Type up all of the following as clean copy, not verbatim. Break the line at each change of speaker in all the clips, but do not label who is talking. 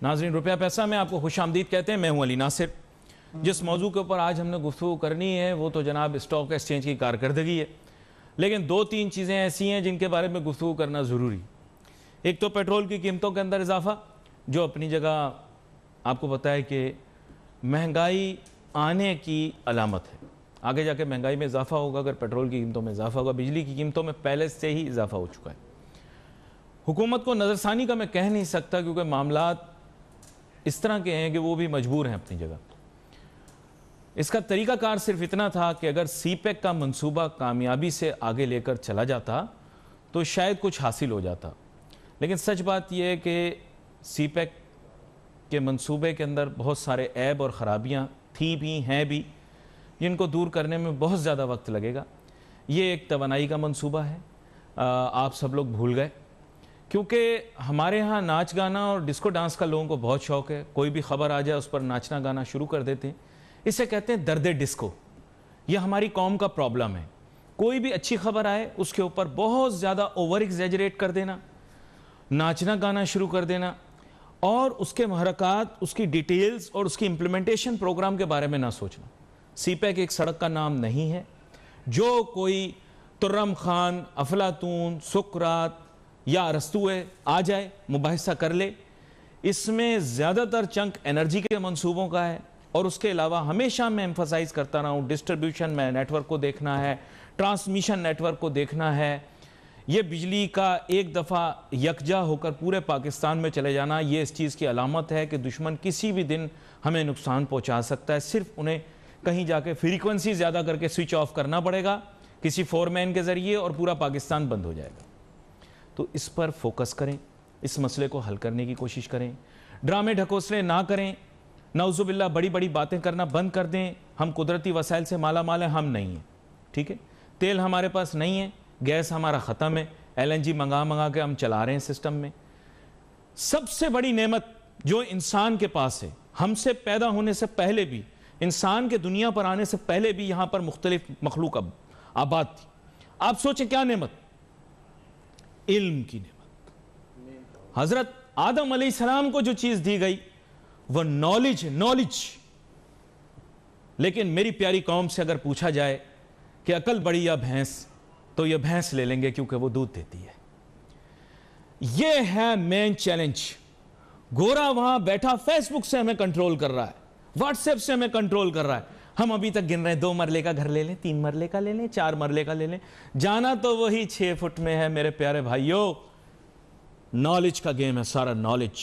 ناظرین روپیہ پیسہ میں آپ کو خوش آمدید کہتے ہیں. میں ہوں علی ناصر. جس موضوع کے اوپر آج ہم نے گفتگو کرنی ہے وہ تو جناب اسٹاک ایکسچینج کی کارکردگی ہے، لیکن دو تین چیزیں ایسی ہیں جن کے بارے میں گفتگو کرنا ضروری. ایک تو پیٹرول کی قیمتوں کے اندر اضافہ جو اپنی جگہ آپ کو پتہ ہے کہ مہنگائی آنے کی علامت ہے. آگے جا کے مہنگائی میں اضافہ ہوگا اگر پیٹرول کی قیمتوں میں اضافہ ہوگا. بجلی کی قیمتوں میں پہلے سے ہی اضافہ ہو چکا ہے. حکومت کو نظر ثانی کا میں کہہ نہیں سکتا کیونکہ معاملات اس طرح کے ہیں کہ وہ بھی مجبور ہیں اپنی جگہ. اس کا طریقہ کار صرف اتنا تھا کہ اگر سی پیک کا منصوبہ کامیابی سے آگے لے کر چلا جاتا تو شاید کچھ حاصل ہو جاتا. لیکن سچ بات یہ ہے کہ سی پیک کے منصوبے کے اندر بہت سارے عیب اور خرابیاں تھیں بھی ہیں بھی جن کو دور کرنے میں بہت زیادہ وقت لگے گا. یہ ایک توانائی کا منصوبہ ہے. آپ سب لوگ بھول گئے کیونکہ ہمارے ہاں ناچ گانا اور ڈسکو ڈانس کا لوگوں کو بہت شوق ہے. کوئی بھی خبر آ جائے اس پر ناچنا گانا شروع کر دیتے ہیں. اسے کہتے ہیں درد ڈسکو. یہ ہماری قوم کا پرابلم ہے. کوئی بھی اچھی خبر آئے اس کے اوپر بہت زیادہ اوور ایگزیجریٹ کر دینا، ناچنا گانا شروع کر دینا اور اس کے محرکات، اس کی ڈیٹیلز اور اس کی امپلیمنٹیشن پروگرام کے بارے میں نہ سوچنا. سی پیک ایک سڑک کا نام نہیں ہے. جو کوئی ترم خان، افلاطون، سقراط یا ارسطوئے آ جائے مباحثہ کر لے. اس میں زیادہ تر چنک انرجی کے منصوبوں کا ہے اور اس کے علاوہ ہمیشہ میں ایمفسائز کرتا رہا ہوں ڈسٹریبیوشن میں نیٹ ورک کو دیکھنا ہے، ٹرانسمیشن نیٹ ورک کو دیکھنا ہے. یہ بجلی کا ایک دفعہ یکجا ہو کر پورے پاکستان میں چلے جانا یہ اس چیز کی علامت ہے کہ دشمن کسی بھی دن ہمیں نقصان پہنچا سکتا ہے. صرف انہیں کہیں جا کے فریکوینسی زیادہ کر کے سوئچ آف کرنا پڑے گا کسی فور مین کے ذریعے اور پورا پاکستان بند ہو جائے گا. تو اس پر فوکس کریں، اس مسئلے کو حل کرنے کی کوشش کریں. ڈرامے ڈھکوسلے نہ کریں. نعوذ باللہ بڑی بڑی باتیں کرنا بند کر دیں. ہم قدرتی وسائل سے مالا مال ہیں، ہم نہیں ہیں. ٹھیک ہے، تیل ہمارے پاس نہیں ہے، گیس ہمارا ختم ہے، LNG منگا کے ہم چلا رہے ہیں سسٹم میں. سب سے بڑی نعمت جو انسان کے پاس ہے، ہم سے پیدا ہونے سے پہلے بھی، انسان کے دنیا پر آنے سے پہلے بھی یہاں پر مختلف مخلوق آباد تھی. آپ سوچیں کیا نعمت؟ علم کی نعمت. حضرت آدم علیہ السلام کو جو چیز دی گئی وہ نالج. لیکن میری پیاری قوم سے اگر پوچھا جائے کہ عقل بڑی یا بھینس تو یہ بھینس لے لیں گے کیونکہ وہ دودھ دیتی ہے. یہ ہے مین چیلنج. گورا وہاں بیٹھا فیس بک سے ہمیں کنٹرول کر رہا ہے، واٹس ایپ سے ہمیں کنٹرول کر رہا ہے. ہم ابھی تک گن رہے ہیں 2 مرلے کا گھر لے لیں، 3 مرلے کا لے لیں، 4 مرلے کا لے لیں. جانا تو وہی 6 فٹ میں ہے میرے پیارے بھائیوں. نالج کا گیم ہے سارا نالج.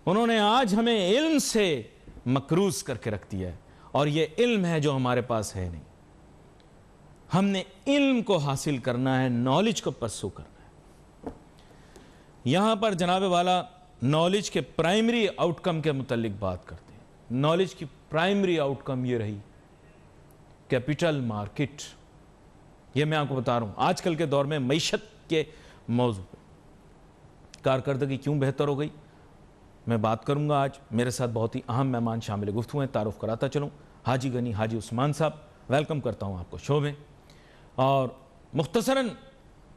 انہوں نے آج ہمیں علم سے مکروز کر کے رکھ دیا ہے اور یہ علم ہے جو ہمارے پاس ہے نہیں. ہم نے علم کو حاصل کرنا ہے، نالج کو پرسو کرنا ہے. یہاں پر جناب والا نالج کے پرائمری آؤٹ کم کے متعلق بات کرتے ہیں. نالج کی پرائمری آؤٹ کم یہ رہی کیپٹل مارکیٹ. یہ میں آپ کو بتا رہا ہوں آج کل کے دور میں معیشت کے موضوع پہ کارکردگی کیوں بہتر ہو گئی میں بات کروں گا. آج میرے ساتھ بہت ہی اہم مہمان شامل گفتگو ہیں. تعارف کراتا چلوں، حاجی غنی حاجی عثمان صاحب. ویلکم کرتا ہوں آپ کو شو میں. اور مختصراً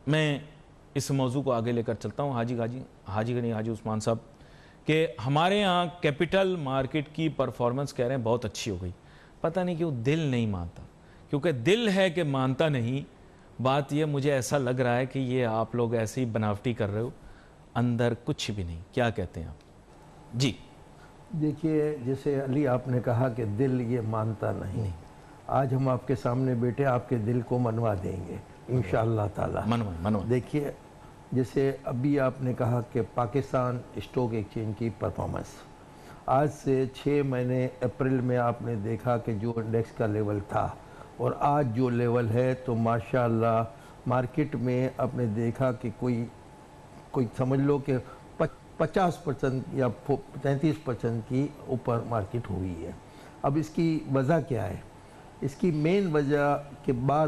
میں اس موضوع کو آگے لے کر چلتا ہوں حاجی غنی حاجی عثمان صاحب کہ ہمارے ہاں کیپٹل مارکیٹ کی پرفارمنس کہہ رہے ہیں بہت اچھی ہو گئی. پتہ نہیں کیوں دل نہیں مانتا، کیونکہ دل ہے کہ مانتا نہیں. بات یہ مجھے ایسا لگ رہا ہے کہ یہ آپ لوگ ایسے ہی بناوٹی کر رہے ہو، اندر کچھ بھی نہیں. کیا کہتے ہیں آپ؟ جی
دیکھیے، جیسے علی آپ نے کہا کہ دل یہ مانتا نہیں. آج ہم آپ کے سامنے بیٹھے آپ کے دل کو منوا دیں گے انشاءاللہ تعالی.
منوا.
دیکھیے، جیسے ابھی آپ نے کہا کہ پاکستان اسٹاک ایکسچینج کی پرفارمنس آج سے 6 مہینے اپریل میں آپ نے دیکھا کہ جو انڈیکس کا لیول تھا اور آج جو لیول ہے تو ماشاءاللہ مارکیٹ میں آپ نے دیکھا کہ کوئی سمجھ لو کہ 50% یا 33% کی اوپر مارکیٹ ہوئی ہے. اب اس کی وجہ کیا ہے؟ اس کی مین وجہ کہ بار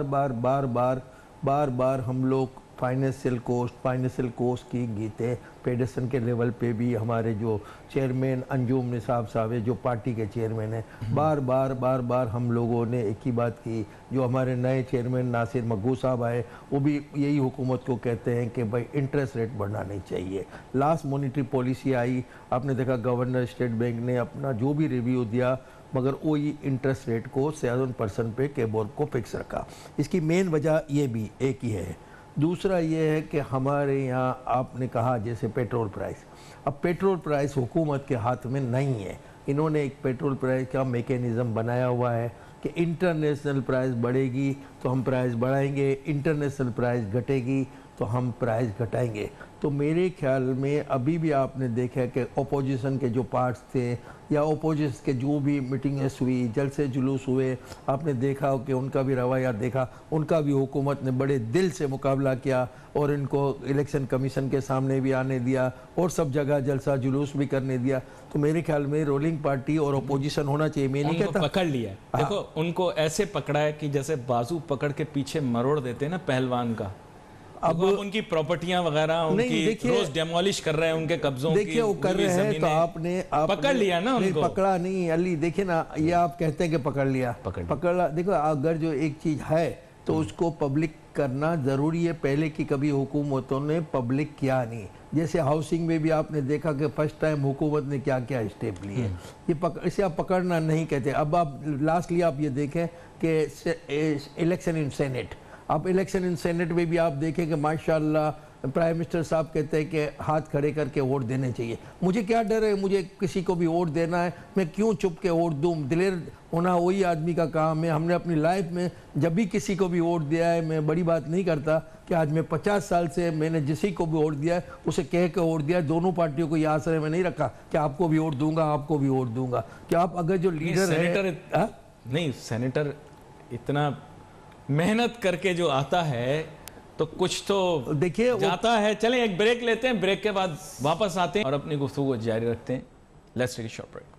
بار ہم لوگ फाइनेंशियल कोस्ट की गीते फेडरेशन के लेवल पे भी हमारे जो चेयरमैन अंजुम निसाब साहब है, जो पार्टी के चेयरमैन हैं, बार बार हम लोगों ने एक ही बात की। जो हमारे नए चेयरमैन नासिर मकबूल साहब आए, वो भी यही हुकूमत को कहते हैं कि भाई इंटरेस्ट रेट बढ़ना नहीं चाहिए। लास्ट मॉनिटरी पॉलिसी आई, आपने देखा गवर्नर स्टेट बैंक ने अपना जो भी रिव्यू दिया, मगर वही इंटरेस्ट रेट को 7% पे के बोर्ड को फिक्स रखा। इसकी मेन वजह ये भी एक ही है। दूसरा ये है कि हमारे यहाँ आपने कहा जैसे पेट्रोल प्राइस, अब पेट्रोल प्राइस हुकूमत के हाथ में नहीं है। इन्होंने एक पेट्रोल प्राइस का मेकेनिज़्म बनाया हुआ है कि इंटरनेशनल प्राइस बढ़ेगी तो हम प्राइस बढ़ाएंगे, इंटरनेशनल प्राइस घटेगी तो हम प्राइस घटाएंगे। तो मेरे ख्याल में अभी भी आपने देखा कि अपोजिशन के जो पार्ट्स थे या अपोजिशन के जो भी मीटिंगें हुई, जलसे जुलूस हुए, आपने देखा कि उनका भी रवैया देखा, उनका भी हुकूमत ने बड़े दिल से मुकाबला किया और इनको इलेक्शन कमीशन के सामने भी आने दिया और सब जगह जलसा जुलूस भी करने दिया। तो मेरे ख्याल में रूलिंग पार्टी और अपोजिशन होना चाहिए। मैं नहीं कहता
पकड़ लिया है। देखो उनको ऐसे पकड़ा है कि जैसे बाजू पकड़ के पीछे मरोड़ देते हैं ना पहलवान का। अब उनकी प्रॉपर्टियां वगैरह उनकी रोज डेमोलिश कर रहे हैं, उनके कब्जों की
देखिए वो कर रहे हैं, तो आपने
पकड़ लिया ना उनको।
पकड़ा नहीं अली, देखिए ना, ये आप कहते हैं कि पकड़ लिया, पकड़ा। देखो अगर जो एक चीज है तो उसको पब्लिक करना जरूरी है। पहले की कभी हुकूमतों ने पब्लिक किया नहीं। जैसे हाउसिंग में भी आपने देखा कि फर्स्ट टाइम हुकूमत ने क्या क्या स्टेप लिए। ये इसे आप पकड़ना नहीं कहते। अब आप लास्टली आप ये देखें कि इलेक्शन इन सेनेट, आप इलेक्शन इन सेनेट में भी आप देखें कि माशाल्लाह प्राइम मिनिस्टर साहब कहते हैं कि हाथ खड़े करके वोट देने चाहिए। मुझे क्या डर है, मुझे किसी को भी वोट देना है, मैं क्यों चुप के वोट दूं? दिलेर होना वही आदमी का काम है। हमने अपनी लाइफ में जब भी किसी को भी वोट दिया है, मैं बड़ी बात नहीं करता कि आज मैं 50 साल से मैंने जिसी को भी वोट दिया है उसे कह के वोट दिया है। दोनों पार्टियों को ये आश्रय में नहीं रखा कि आपको भी वोट दूंगा, आपको भी वोट दूंगा। कि आप अगर जो लीडर है
नहीं, सेनेटर इतना मेहनत करके जो आता है तो कुछ तो
देखिए
जाता है। चलें एक ब्रेक लेते हैं, ब्रेक के बाद वापस आते हैं और अपनी गुफ्तगू को जारी रखते हैं। Let's take a short break.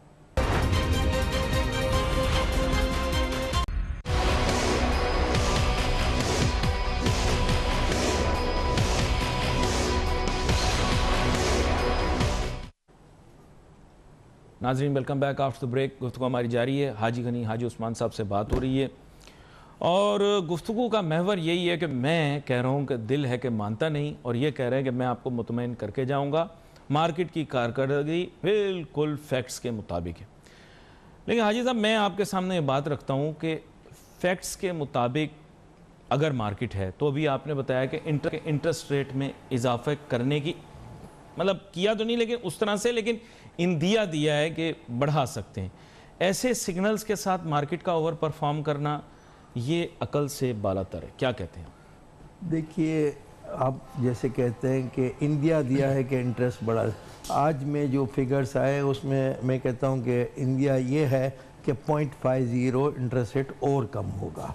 नाजरीन welcome back after the break. गुफ्तगू हमारी जारी है। हाजी गनी हाजी उस्मान साहब से बात हो रही है और गुफ्तगू का महवर यही है कि मैं कह रहा हूँ कि दिल है कि मानता नहीं, और ये कह रहे हैं कि मैं आपको मुतमईन करके जाऊँगा। मार्केट की कारकर्दगी बिल्कुल फैक्ट्स के मुताबिक है। लेकिन हाजी साहब मैं आपके सामने ये बात रखता हूँ कि फैक्ट्स के मुताबिक अगर मार्केट है तो अभी आपने बताया कि इंटरेस्ट रेट में इजाफा करने की मतलब किया तो नहीं लेकिन उस तरह से, लेकिन इंदिया दिया है कि बढ़ा सकते हैं। ऐसे सिग्नल्स के साथ मार्केट का ओवर परफॉर्म करना ये अकल से बालातर है, क्या कहते हैं?
देखिए आप जैसे कहते हैं कि इंडिया दिया है कि इंटरेस्ट बढ़ा, आज में जो फिगर्स आए उसमें मैं कहता हूं कि इंडिया ये है कि 0.50 इंटरेस्ट रेट और कम होगा।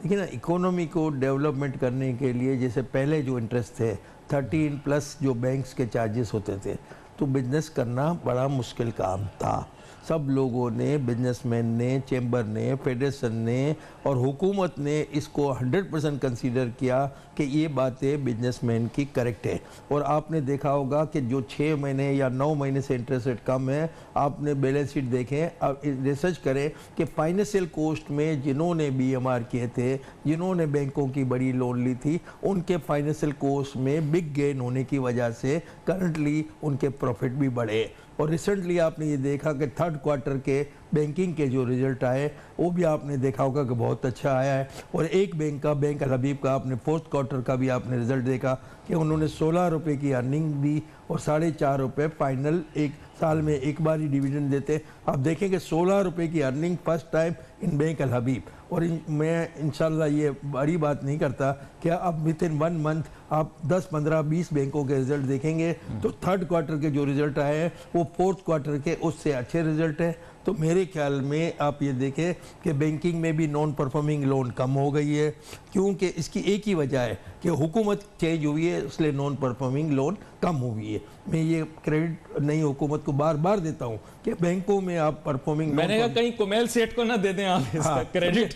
देखिए ना, इकोनॉमी को डेवलपमेंट करने के लिए जैसे पहले जो इंटरेस्ट थे 13+ जो बैंक्स के चार्जेस होते थे, तो बिजनेस करना बड़ा मुश्किल काम था। सब लोगों ने, बिजनेसमैन ने, चैम्बर ने, फेडरेशन ने और हुकूमत ने इसको 100% कंसीडर किया कि ये बातें बिजनेसमैन की करेक्ट है। और आपने देखा होगा कि जो 6 महीने या 9 महीने से इंटरेस्ट रेट कम है, आपने बैलेंस शीट देखें, आप रिसर्च करें कि फाइनेंशियल कोस्ट में जिन्होंने BMR किए थे, जिन्होंने बैंकों की बड़ी लोन ली थी, उनके फाइनेंशियल कोस्ट में बिग गेन होने की वजह से करंटली उनके प्रॉफिट भी बढ़े। और रिसेंटली आपने ये देखा कि थर्ड क्वार्टर के बैंकिंग के जो रिजल्ट आए वो भी आपने देखा होगा कि बहुत अच्छा आया है। और एक बैंक का, बैंक अल हबीब का, आपने फोर्थ क्वार्टर का भी आपने रिजल्ट देखा कि उन्होंने 16 रुपये की अर्निंग दी और 4.5 रुपये फाइनल एक साल में एक बार ही डिविडेंड देते। आप देखेंगे 16 रुपये की earning first time in bank Al Habib. और मैं इंशाल्लाह ये बड़ी बात नहीं करता कि अब विद इन 1 मंथ आप 10, 15, 20 बैंकों के रिजल्ट देखेंगे तो थर्ड क्वार्टर के जो रिजल्ट आए हैं वो फोर्थ क्वार्टर के उससे अच्छे रिजल्ट हैं। तो मेरे ख्याल में आप ये देखें कि बैंकिंग में भी नॉन परफॉर्मिंग लोन कम हो गई है, क्योंकि इसकी एक ही वजह है कि हुकूमत चेंज हुई है, इसलिए नॉन परफॉर्मिंग लोन कम हुई है। मैं ये क्रेडिट नई हुकूमत को बार बार देता हूँ कि बैंकों में आप परफॉर्मिंग,
मैंने कहा कहीं कुमेल सेठ को ना दे दें आप इसका क्रेडिट,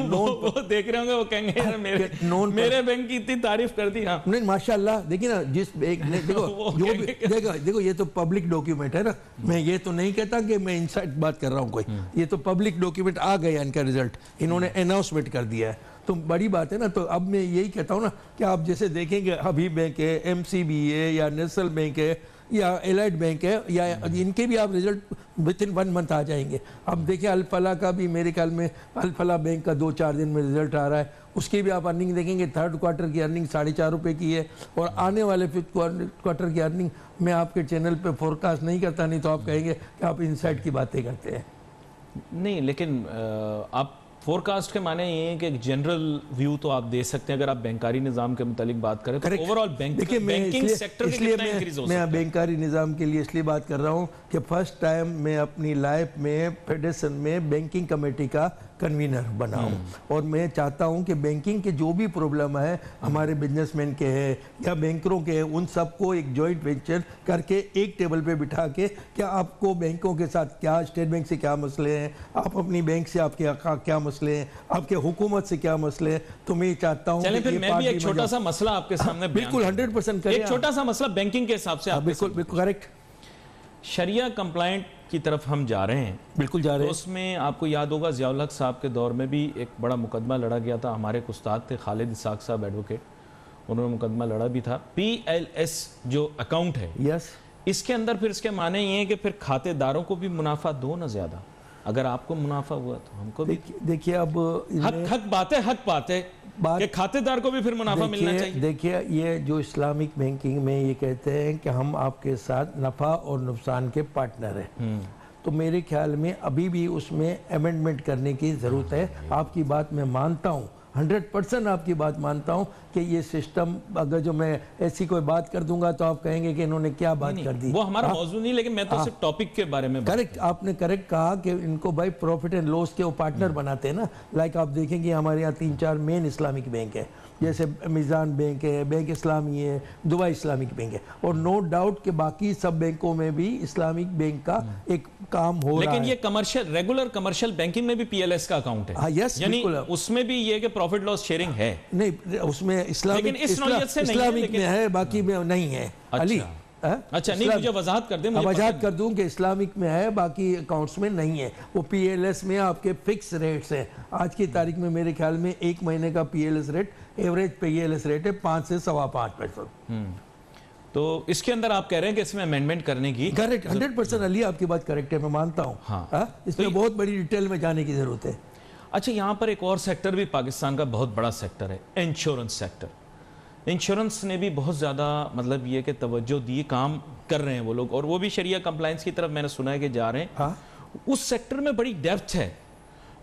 वो देख रहे होंगे, वो कहेंगे यार मेरे बैंक की इतनी तारीफ कर दी। हाँ
नहीं माशाल्लाह, देखिए ना जिस एक देखो जो भी देखो ये तो पब्लिक डॉक्यूमेंट है ना, मैं ये तो नहीं कहता कि मैं इनसाइड बात कर रहा हूँ कोई, ये तो पब्लिक डॉक्यूमेंट आ गया इनका रिजल्ट, इन्होंने अनाउंसमेंट कर दिया है, तो बड़ी बात है ना। तो अब मैं यही कहता हूँ ना कि आप जैसे देखेंगे हबीब बैंक है, एमसीबी है, या नेशनल बैंक है, या एलाइड बैंक है, या इनके भी आप रिजल्ट विद इन 1 मंथ आ जाएंगे। अब देखिए अल-फलाह का भी मेरे ख्याल में अल-फलाह बैंक का 2-4 दिन में रिजल्ट आ रहा है, उसकी भी आप अर्निंग देखेंगे, 3rd क्वार्टर की अर्निंग 4.5 रुपये की है, और आने वाले 5th क्वार्टर की अर्निंग मैं आपके चैनल पे फोरकास्ट नहीं करता, नहीं तो आप कहेंगे कि आप इनसाइड की बातें करते हैं।
नहीं, लेकिन आप फोरकास्ट के माने ये है कि एक जनरल व्यू तो आप दे सकते हैं अगर आप बैंकारी निज़ाम के मुतालिक बात करें, तो ओवरऑल बैंकिंग सेक्टर में कितना इंक्रीज हो सकता है?
मैं बैंकारी निज़ाम के लिए इसलिए बात कर रहा हूँ कि फर्स्ट टाइम मैं अपनी लाइफ में फेडरेशन में बैंकिंग कमेटी का कन्वीनर बना हूँ, और मैं चाहता हूँ कि बैंकिंग के जो भी प्रॉब्लम है हमारे बिजनेसमैन के हैं या बैंकरों के हैं, उन सबको एक जॉइंट वेंचर करके एक टेबल पे बिठा के, क्या आपको बैंकों के साथ क्या, स्टेट बैंक से क्या मसले हैं, आप अपनी बैंक से आपके क्या मसले हैं, आपके हुकूमत से क्या मसले हैं, तो मैं चाहता हूँ
फिर मैं भी एक छोटा सा मसला आपके सामने
बिल्कुल 100%
एक छोटा सा मसला बैंकिंग के हिसाब से,
बिल्कुल करेक्ट,
शरिया कंप्लाइंट की तरफ हम जा रहे हैं,
बिल्कुल जा रहे हैं।
तो उसमें आपको याद होगा ज़ियाउल हक साहब के दौर में भी एक बड़ा मुकदमा लड़ा गया था, हमारे एक उस्ताद थे खालिद इसाक साहब एडवोकेट, उन्होंने मुकदमा लड़ा भी था। PLS जो अकाउंट है,
यस,
इसके अंदर फिर इसके माने ये है कि फिर खातेदारों को भी मुनाफा दो ना ज़्यादा, अगर आपको मुनाफा हुआ तो हमको भी।
देखिए अब
हक बात है कि खातेदार को भी फिर मुनाफा मिलना चाहिए।
देखिए ये जो इस्लामिक बैंकिंग में ये कहते हैं कि हम आपके साथ नफ़ा और नुकसान के पार्टनर हैं, तो मेरे ख्याल में अभी भी उसमें अमेंडमेंट करने की ज़रूरत है। आपकी बात मैं मानता हूँ, 100% आपकी बात मानता हूँ कि ये सिस्टम, अगर जो मैं ऐसी कोई बात कर दूंगा तो आप कहेंगे कि इन्होंने क्या बात कर दी,
वो हमारा मौजू नहीं, लेकिन मैं तो सिर्फ टॉपिक के बारे में।
करेक्ट, आपने करेक्ट कहा कि इनको भाई प्रॉफिट एंड लॉस के वो पार्टनर बनाते हैं ना। लाइक आप देखेंगे हमारे यहाँ 3-4 मेन इस्लामिक बैंक है, जैसे मिज़ान बैंक है, बैंक इस्लामी है, दुबई इस्लामिक बैंक है, और नो डाउट कि बाकी सब बैंकों में भी इस्लामिक बैंक का एक काम हो रहा है।
लेकिन ये कमर्शियल, रेगुलर कमर्शियल बैंकिंग में भी PLS का अकाउंट है।
हाँ, यस,
यानी उसमें भी ये कि प्रॉफिट लॉस शेयरिंग है।
नहीं, उसमें इस्लामिक
में
है, बाकी में नहीं है। अली
अच्छा, नहीं, मुझे वजाहत कर दे,
वजाहत कर दूं कि इस्लामिक में है, बाकी अकाउंट्स में नहीं है। वो PLS में आपके फिक्स रेट्स हैं। आज की तारीख में मेरे ख्याल में 1 महीने का PLS rate, average PLS rate है 5 से 5.25%।
तो इसके अंदर आप कह रहे हैं कि इसमें अमेंडमेंट करने की,
करेक्ट, 100% अली आपकी बात करेक्ट है, मैं मानता हूँ। हाँ, इसमें बहुत बड़ी डिटेल में जाने की जरूरत है।
अच्छा, यहाँ पर एक और सेक्टर भी पाकिस्तान का बहुत बड़ा सेक्टर है, इंश्योरेंस सेक्टर। इंश्योरेंस ने भी बहुत ज़्यादा मतलब ये कि तवज्जो दी, काम कर रहे हैं वो लोग, और वो भी शरिया कंप्लायंस की तरफ मैंने सुना है कि जा रहे हैं।
हाँ,
उस सेक्टर में बड़ी डेप्थ है,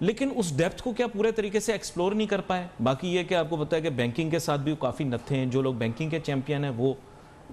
लेकिन उस डेप्थ को क्या पूरे तरीके से एक्सप्लोर नहीं कर पाए। बाकी ये कि आपको पता है कि बैंकिंग के साथ भी काफ़ी नत्थे हैं, जो लोग बैंकिंग के चैंपियन हैं वो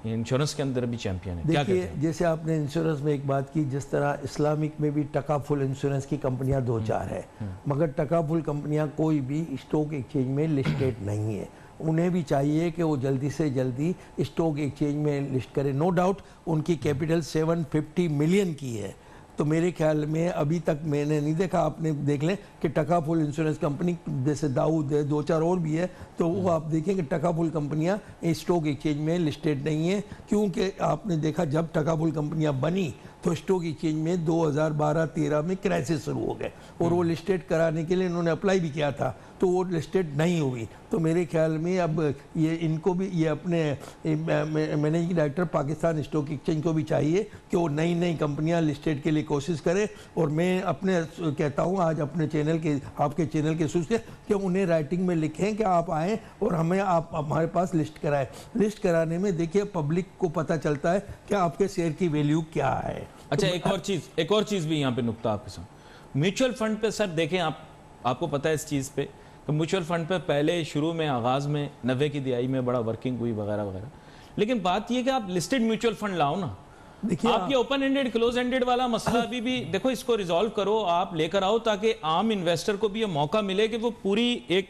इंश्योरेंस के अंदर भी चैंपियन है।
देखिए, जैसे आपने इंश्योरेंस में एक बात की, जिस तरह इस्लामिक में भी टकाफुल इंश्योरेंस की कंपनियां 2-4 है, मगर टकाफुल कंपनियां कोई भी स्टॉक एक्सचेंज में लिस्टेड नहीं है। उन्हें भी चाहिए कि वो जल्दी से जल्दी स्टॉक एक्सचेंज में लिस्ट करें। नो डाउट उनकी कैपिटल 750 मिलियन की है, तो मेरे ख्याल में अभी तक मैंने नहीं देखा, आपने देख लें कि टकाफुल इंश्योरेंस कंपनी जैसे दाऊद है, 2-4 और भी है, तो वो आप देखेंगे टकाफुल कंपनियां स्टॉक एक्सचेंज में लिस्टेड नहीं है, क्योंकि आपने देखा जब टकाफुल कंपनियां बनी तो स्टॉक एक्सचेंज में 2012-13 में क्राइसिस शुरू हो गए, और वो लिस्टेड कराने के लिए इन्होंने अप्लाई भी किया था, तो वो लिस्टेड नहीं हुई। तो मेरे ख्याल में अब ये इनको भी, ये अपने managing director Pakistan stock exchange को भी चाहिए कि वो नई नई कंपनियां लिस्टेड के लिए कोशिश करे। और मैं अपने कहता हूं आज अपने चैनल के, आपके चैनल के थ्रू से, कि उन्हें राइटिंग में लिखें कि आप आएँ और हमें आप हमारे पास लिस्ट कराएं। लिस्ट कराने में देखिए पब्लिक को पता चलता है कि आपके शेयर की वैल्यू क्या है।
अच्छा, एक और चीज़ भी यहाँ पे नुकता आपके साथ, म्यूचुअल फंड पे सर देखें, आपको पता है इस चीज़ पे, तो म्यूचुअल फंड पे पहले शुरू में आगाज़ में 90 की दिहाई में बड़ा वर्किंग हुई वगैरह वगैरह, लेकिन बात ये कि आप लिस्टेड म्यूचुअल फंड लाओ ना। देखिए, आप ये ओपन एंडेड क्लोज एंडेड वाला मसला अभी भी देखो, इसको रिजॉल्व करो, आप लेकर आओ, ताकि आम इन्वेस्टर को भी ये मौका मिले कि वो पूरी एक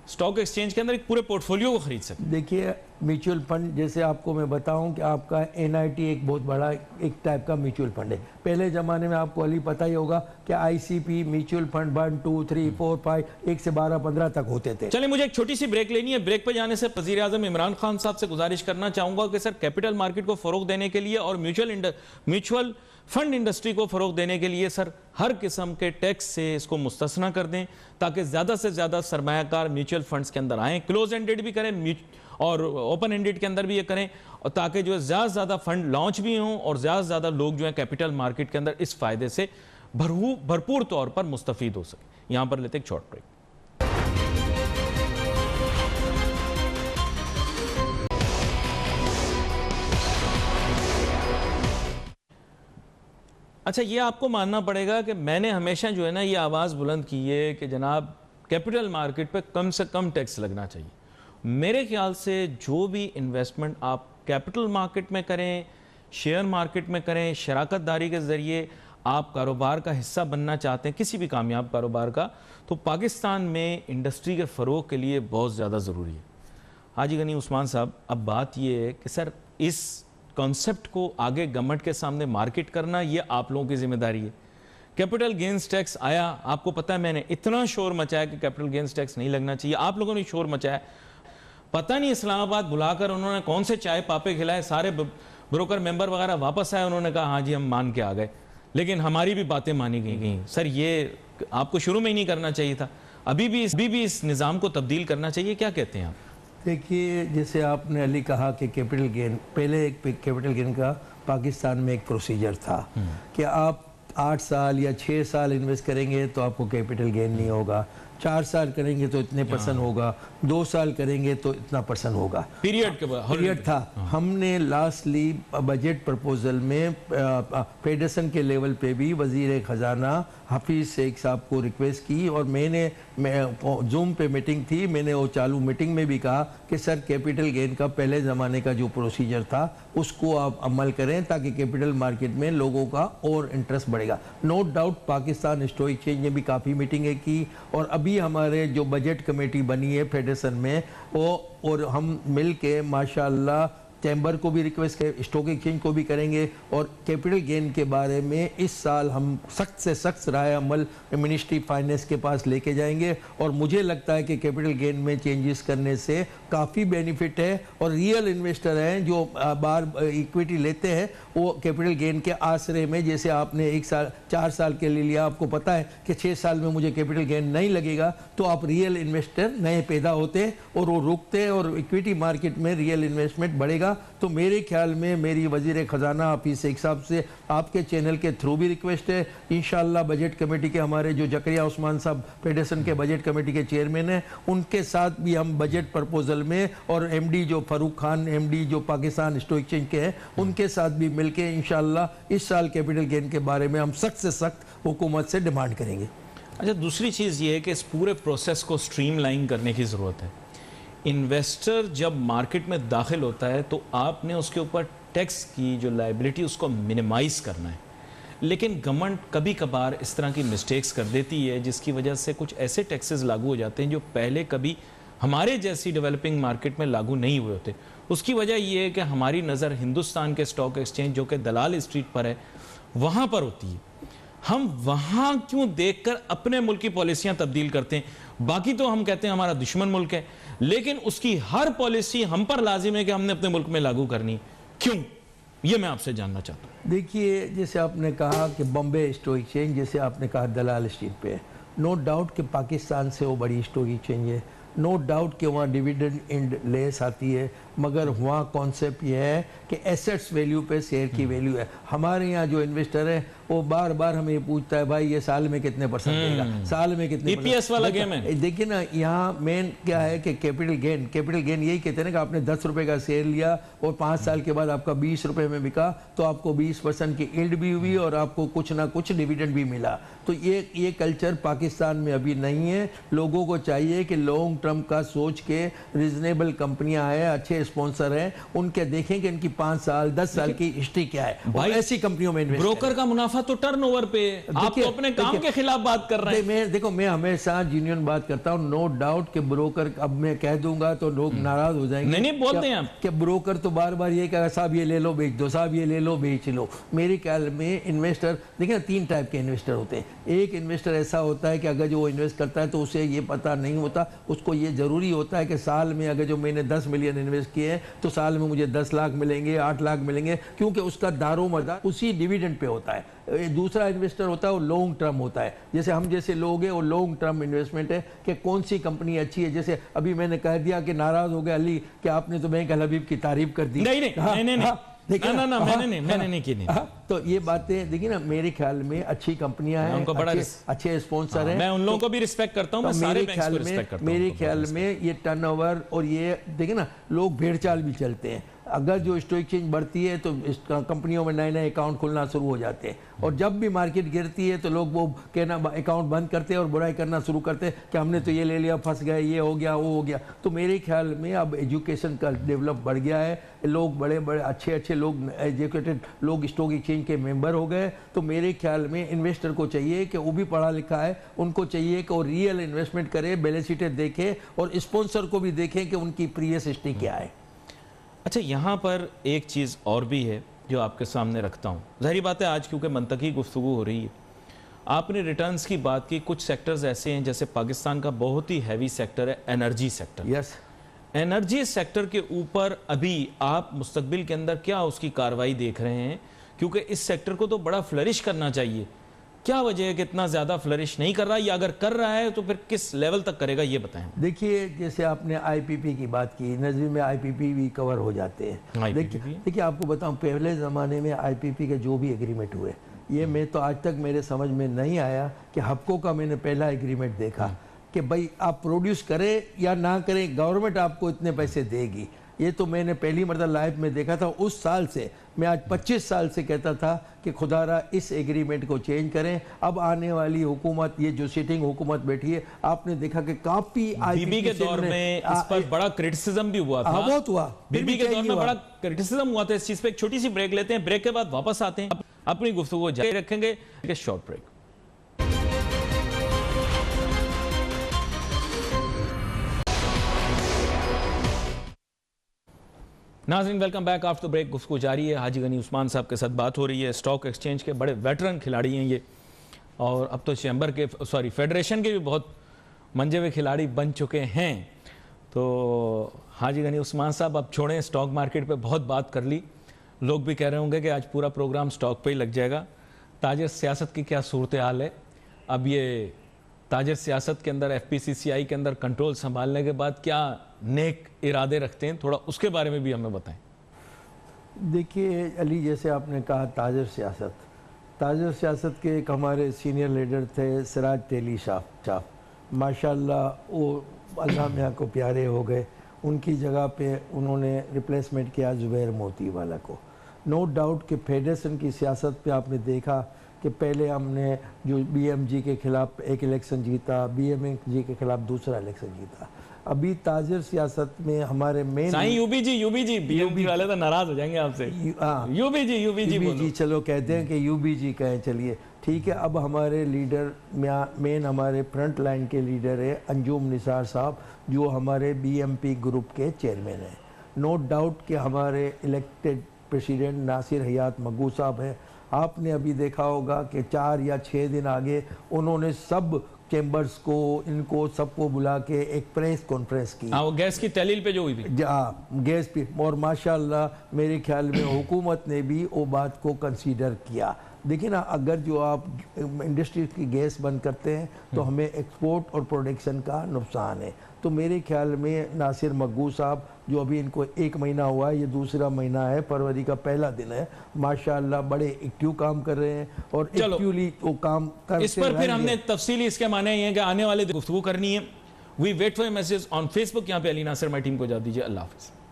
स्टॉक एक्सचेंज के अंदर एक पूरे पोर्टफोलियो को खरीद सके।
देखिए, म्यूचुअल फंड जैसे आपको मैं बताऊं कि आपका NIT एक बहुत बड़ा एक टाइप का म्यूचुअल फंड है। पहले ज़माने में आपको अली पता ही होगा कि ICP म्यूचुअल फंड 1 2 3 4 5 1 से 12 15 तक होते थे।
चलिए मुझे एक छोटी सी ब्रेक लेनी है। ब्रेक पर जाने से वज़ीर आज़म इमरान खान साहब से गुजारिश करना चाहूँगा कि सर कैपिटल मार्केट को फ़रोग देने के लिए और म्यूचुअल फंड इंडस्ट्री को फ़रोग देने के लिए सर हर किस्म के टैक्स से इसको मुस्तस्ना कर दें ताकि ज़्यादा से ज़्यादा सरमायाकार म्यूचुअल फंड्स के अंदर आएँ, क्लोज एंडेड भी करें और ओपन एंडेड के अंदर भी ये करें, और ताकि जो है ज़्यादा से ज़्यादा फंड लॉन्च भी हों और ज़्यादा से ज़्यादा लोग जो है कैपिटल मार्केट के अंदर इस फ़ायदे से भरपूर तौर पर मुस्तफ़ीद हो सके। यहाँ पर लेते एक शॉर्ट ब्रेक। अच्छा, ये आपको मानना पड़ेगा कि मैंने हमेशा जो है ना ये आवाज़ बुलंद की है कि जनाब कैपिटल मार्केट पे कम से कम टैक्स लगना चाहिए। मेरे ख्याल से जो भी इन्वेस्टमेंट आप कैपिटल मार्केट में करें, शेयर मार्केट में करें, शराकत दारी के ज़रिए आप कारोबार का हिस्सा बनना चाहते हैं किसी भी कामयाब कारोबार का, तो पाकिस्तान में इंडस्ट्री के फ़रोग के लिए बहुत ज़्यादा ज़रूरी है। हाजी गनी उस्मान साहब, अब बात ये है कि सर इस कॉन्सेप्ट को आगे गवर्नमेंट के सामने मार्केट करना ये आप लोगों की जिम्मेदारी है। कैपिटल गेंस टैक्स आया, आपको पता है मैंने इतना शोर मचाया कि कैपिटल गेंस टैक्स नहीं लगना चाहिए, आप लोगों ने शोर मचाया। पता नहीं इस्लामाबाद बुलाकर उन्होंने कौन से चाय पापे खिलाए, सारे ब्रोकर मेंबर वगैरह वापस आए, उन्होंने कहा हाँ जी हम मान के आ गए, लेकिन हमारी भी बातें मानी गई। सर ये आपको शुरू में ही नहीं करना चाहिए था, अभी भी इस निज़ाम को तब्दील करना चाहिए, क्या कहते हैं आप?
देखिए, जैसे आपने अली कहा कि कैपिटल गेन, पहले एक कैपिटल गेन का पाकिस्तान में एक प्रोसीजर था कि आप 8 साल या 6 साल इन्वेस्ट करेंगे तो आपको कैपिटल गेन नहीं होगा, 4 साल करेंगे तो इतने % होगा, 2 साल करेंगे तो इतना % होगा, पीरियड था। हमने लास्टली बजट प्रपोजल में फेडरेशन के लेवल पे भी वजीर खजाना हाफिज शेख साहब को रिक्वेस्ट की और मैं जूम पे मीटिंग थी, मैंने वो चालू मीटिंग में भी कहा कि सर कैपिटल गेन का पहले ज़माने का जो प्रोसीजर था उसको आप अमल करें ताकि कैपिटल मार्केट में लोगों का और इंटरेस्ट बढ़ेगा। No doubt Pakistan stock exchange ने भी काफ़ी मीटिंगें की और अभी हमारे जो बजट कमेटी बनी है फेडरेशन में वो, और हम मिल के माशाअल्लाह चैम्बर को भी रिक्वेस्ट करें, स्टॉक एक्सचेंज को भी करेंगे और कैपिटल गेन के बारे में इस साल हम सख्त से सख्त राय अमल मिनिस्ट्री फाइनेंस के पास लेके जाएंगे और मुझे लगता है कि कैपिटल गेन में चेंजेस करने से काफ़ी बेनिफिट है और रियल इन्वेस्टर हैं जो बार इक्विटी लेते हैं वो कैपिटल गेन के आसरे में, जैसे आपने 1 साल 4 साल के लिए लिया, आपको पता है कि 6 साल में मुझे कैपिटल गेन नहीं लगेगा, तो आप रियल इन्वेस्टर नए पैदा होते और वो रुकते और इक्विटी मार्केट में रियल इन्वेस्टमेंट बढ़ेगा। तो मेरे ख्याल में मेरी वजीर खजाना हाफिज शेख साहब से आपके चैनल के थ्रू भी रिक्वेस्ट है, इंशाल्लाह बजट कमेटी के हमारे जो जकरिया उस्मान साहब फेडरेशन के बजट कमेटी के चेयरमैन हैं उनके साथ भी हम बजट प्रपोजल में और MD जो फारूक खान MD जो पाकिस्तान स्टॉक एक्सचेंज के हैं उनके साथ भी मिलके इंशाल्लाह इस साल कैपिटल गेन के बारे में हम सख्त से सख्त हुकूमत से डिमांड करेंगे।
अच्छा, दूसरी चीज़ ये है कि इस पूरे प्रोसेस को स्ट्रीमलाइन करने की ज़रूरत है। इन्वेस्टर जब मार्केट में दाखिल होता है तो आपने उसके ऊपर टैक्स की जो लायबिलिटी उसको मिनिमाइज़ करना है, लेकिन गवर्नमेंट कभी कभार इस तरह की मिस्टेक्स कर देती है जिसकी वजह से कुछ ऐसे टैक्सेस लागू हो जाते हैं जो पहले कभी हमारे जैसी डेवलपिंग मार्केट में लागू नहीं हुए होते। उसकी वजह यह है कि हमारी नज़र हिंदुस्तान के स्टॉक एक्सचेंज जो कि दलाल स्ट्रीट पर है वहाँ पर होती है। हम वहाँ क्यों देखकर अपने मुल्क की पॉलिसियाँ तब्दील करते हैं? बाकी तो हम कहते हैं हमारा दुश्मन मुल्क है, लेकिन उसकी हर पॉलिसी हम पर लाजिम है कि हमने अपने मुल्क में लागू करनी। क्यों? ये मैं आपसे जानना चाहता हूँ।
देखिए, जैसे आपने कहा कि बॉम्बे स्टॉक एक्सचेंज, जैसे आपने कहा दलाल स्ट्रीट पे है, नो डाउट कि पाकिस्तान से वो बड़ी स्टॉक एक्सचेंज है, नो डाउट कि वहाँ डिविडेंड एंड लेस आती है, मगर वहाँ कॉन्सेप्ट ये है कि एसेट्स वैल्यू पे शेयर की वैल्यू है। हमारे यहाँ जो इन्वेस्टर है वो बार बार हमें पूछता है भाई ये साल में कितने % देगा, साल में कितने
EPS वाला गेम है।
देखिए ना, यहाँ मेन क्या है कि कैपिटल गेन यही कहते हैं ना कि आपने 10 रुपए का शेयर लिया और 5 साल के बाद आपका 20 रुपए में बिका तो आपको 20% की यील्ड भी हुई और आपको कुछ ना कुछ डिविडेंड भी मिला। तो ये कल्चर पाकिस्तान में अभी नहीं है। लोगों को चाहिए कि लॉन्ग टर्म का सोच के रीजनेबल कंपनियां आए, अच्छे स्पॉन्सर हैं उनके देखें कि इनकी 5 साल 10 साल की हिस्ट्री क्या है,
भाई
ऐसी कंपनियों में इन्वेस्ट
ब्रोकर का मुनाफा तो टर्नओवर पे, आप तो अपने काम के खिलाफ बात कर रहे हैं।
देखो मैं हमेशा जेन्युइन बात करता हूँ, नो डाउट कि ब्रोकर, अब मैं कह दूंगा तो लोग नाराज हो जाएंगे।
नहीं बोलते हैं आप
कि ब्रोकर तो बार बार ये कहेगा साहब ये ले लो बेच दो, साहब ये ले लो बेच लो। मेरे ख्याल में इन्वेस्टर देखिए ना, 3 टाइप के इन्वेस्टर होते हैं। एक इन्वेस्टर ऐसा होता है कि अगर जो वो इन्वेस्ट करता है तो उसे ये पता नहीं होता, उसको ये जरूरी होता है कि साल में अगर जो मैंने 10 मिलियन इन्वेस्ट किए हैं तो साल में मुझे 10 लाख मिलेंगे, 8 लाख मिलेंगे, क्योंकि उसका दारोमदार उसी डिविडेंड पे होता है। दूसरा इन्वेस्टर होता है वो लॉन्ग टर्म होता है, जैसे हम जैसे लोग हैं, वो लॉन्ग टर्म इन्वेस्टमेंट है कि कौन सी कंपनी अच्छी है। जैसे अभी मैंने कह दिया कि नाराज हो गए अली कि आपने तो बैंक अल हबीब की तारीफ कर दी। मैंने नहीं की। तो ये बातें देखिए ना, मेरे ख्याल में अच्छी कंपनियां हैं,
उनको बड़ा
अच्छे स्पॉन्सर हैं।
मैं उन लोगों को भी रिस्पेक्ट करता हूं, मैं सारे बैंक्स को रिस्पेक्ट करता हूं।
मेरे ख्याल में ये टर्नओवर और ये देखिए ना, लोग भेड़ चाल भी चलते हैं। अगर जो स्टॉक एक्सचेंज बढ़ती है तो इस कंपनियों में नए नए अकाउंट खुलना शुरू हो जाते हैं, और जब भी मार्केट गिरती है तो लोग वो कहना अकाउंट बंद करते हैं और बुराई करना शुरू करते हैं कि हमने तो ये ले लिया, फंस गए, ये हो गया, वो हो गया। तो मेरे ख्याल में अब एजुकेशन का डेवलप बढ़ गया है, लोग बड़े बड़े अच्छे लोग, एजुकेटेड लोग स्टॉक एक्सचेंज के मेंबर हो गए। तो मेरे ख्याल में इन्वेस्टर को चाहिए कि वो भी पढ़ा लिखा है, उनको चाहिए कि वो रियल इन्वेस्टमेंट करे, बैलेंस शीटें देखे और स्पॉन्सर को भी देखें कि उनकी प्रीवियस हिस्ट्री क्या है।
अच्छा, यहाँ पर एक चीज़ और भी है जो आपके सामने रखता हूँ। ज़ाहिर बात है आज क्योंकि मंतकी गुफ्तगू हो रही है, आपने रिटर्न्स की बात की। कुछ सेक्टर्स ऐसे हैं, जैसे पाकिस्तान का बहुत ही हैवी सेक्टर है energy sector.
Yes,
energy sector के ऊपर अभी आप मुस्तकबिल के अंदर क्या उसकी कार्रवाई देख रहे हैं? क्योंकि इस सेक्टर को तो बड़ा फ्लरिश करना चाहिए, क्या वजह है कि इतना ज़्यादा फ्लरिश नहीं कर रहा, या अगर कर रहा है तो फिर किस लेवल तक करेगा, ये बताएं।
देखिए, जैसे आपने आईपीपी की बात की, एनर्जी में आईपीपी भी कवर हो जाते हैं। देखिए आपको बताऊं, पहले ज़माने में आईपीपी के जो भी एग्रीमेंट हुए, ये मैं तो आज तक मेरे समझ में नहीं आया कि हपको का मैंने पहला एग्रीमेंट देखा कि भाई आप प्रोड्यूस करें या ना करें, गवर्नमेंट आपको इतने पैसे देगी। ये तो मैंने पहली मरतबा लाइफ में देखा था। उस साल से मैं आज 25 साल से कहता था कि खुदारा इस एग्रीमेंट को चेंज करें। अब आने वाली हुकूमत, ये जो सिटिंग हुकूमत बैठी है, आपने देखा कि काफी
बीबी के दौर में इस पर बड़ा क्रिटिसिज्म भी हुआ था।
बहुत हुआ,
बीबी के दौर में बड़ा क्रिटिसिज्म हुआ था इस चीज पे। एक छोटी सी ब्रेक लेते हैं, ब्रेक के बाद वापस आते हैं, अपनी गुफ्तगू जारी रखेंगे। Short break. नाज़रीन, वेलकम बैक आफ्टर ब्रेक। गुफ्तगू जारी है, हाजी गनी उस्मान साहब के साथ बात हो रही है। स्टॉक एक्सचेंज के बड़े वेटरन खिलाड़ी हैं ये, और अब तो चैम्बर के फेडरेशन के भी बहुत मंजे हुए खिलाड़ी बन चुके हैं। तो हाजी गनी उस्मान साहब, अब छोड़ें, स्टॉक मार्केट पे बहुत बात कर ली, लोग भी कह रहे होंगे कि आज पूरा प्रोग्राम स्टॉक पे ही लग जाएगा। ताजर सियासत की क्या सूरत हाल है? अब ये ताजर सियासत के अंदर, FPCCI के अंदर कंट्रोल संभालने के बाद क्या नेक इरादे रखते हैं, थोड़ा उसके बारे में भी हमें बताएं।
देखिए अली, जैसे आपने कहा ताजर सियासत के एक हमारे सीनियर लीडर थे सिराज तेली साहब, माशाल्लाह वो अल्लाह मियाँ को प्यारे हो गए। उनकी जगह पे उन्होंने रिप्लेसमेंट किया जुबैर मोती वाला को। नो डाउट कि फेडरेशन की सियासत पे आपने देखा कि पहले हमने जो BMG के खिलाफ एक इलेक्शन जीता, BMG के खिलाफ दूसरा इलेक्शन जीता। अभी ताजर सियासत में हमारे मेन
UBG BMG वाले तो नाराज हो जाएंगे आपसे। UBG
चलो कहते हैं कि UBG कहें, चलिए ठीक है। अब हमारे लीडर मेन हमारे फ्रंट लाइन के लीडर है अंजुम निसार साहब, जो हमारे BMP ग्रुप के चेयरमैन हैं। नो डाउट कि हमारे इलेक्टेड प्रेसिडेंट नासिर हयात मग्गू साहब हैं। आपने अभी देखा होगा कि 4 या 6 दिन आगे उन्होंने सब चैम्बर्स को, इनको सबको बुला के एक प्रेस कॉन्फ्रेंस की।
वो गैस की तहलील पे जो हुई थी,
गैस पे, और माशाल्लाह मेरे ख्याल में हुकूमत ने भी वो बात को कंसीडर किया। देखिए ना, अगर जो आप इंडस्ट्री की गैस बंद करते हैं तो हमें एक्सपोर्ट और प्रोडक्शन का नुकसान है। तो मेरे ख्याल में नासिर मग्गू साहब, जो अभी इनको 1 महीना हुआ है, ये दूसरा महीना है, फरवरी का पहला दिन है, माशाल्लाह बड़े एक्टिव काम कर रहे हैं और एक्टिवली वो काम करते।
इस पर फिर हमने तफसीली इसके माने ये है कि आने वाले गुफ्तगू करनी है। We wait for message on Facebook. यहाँ पे अली नासिर माई टीम को जा दीजिए। अल्लाह हाफिज़।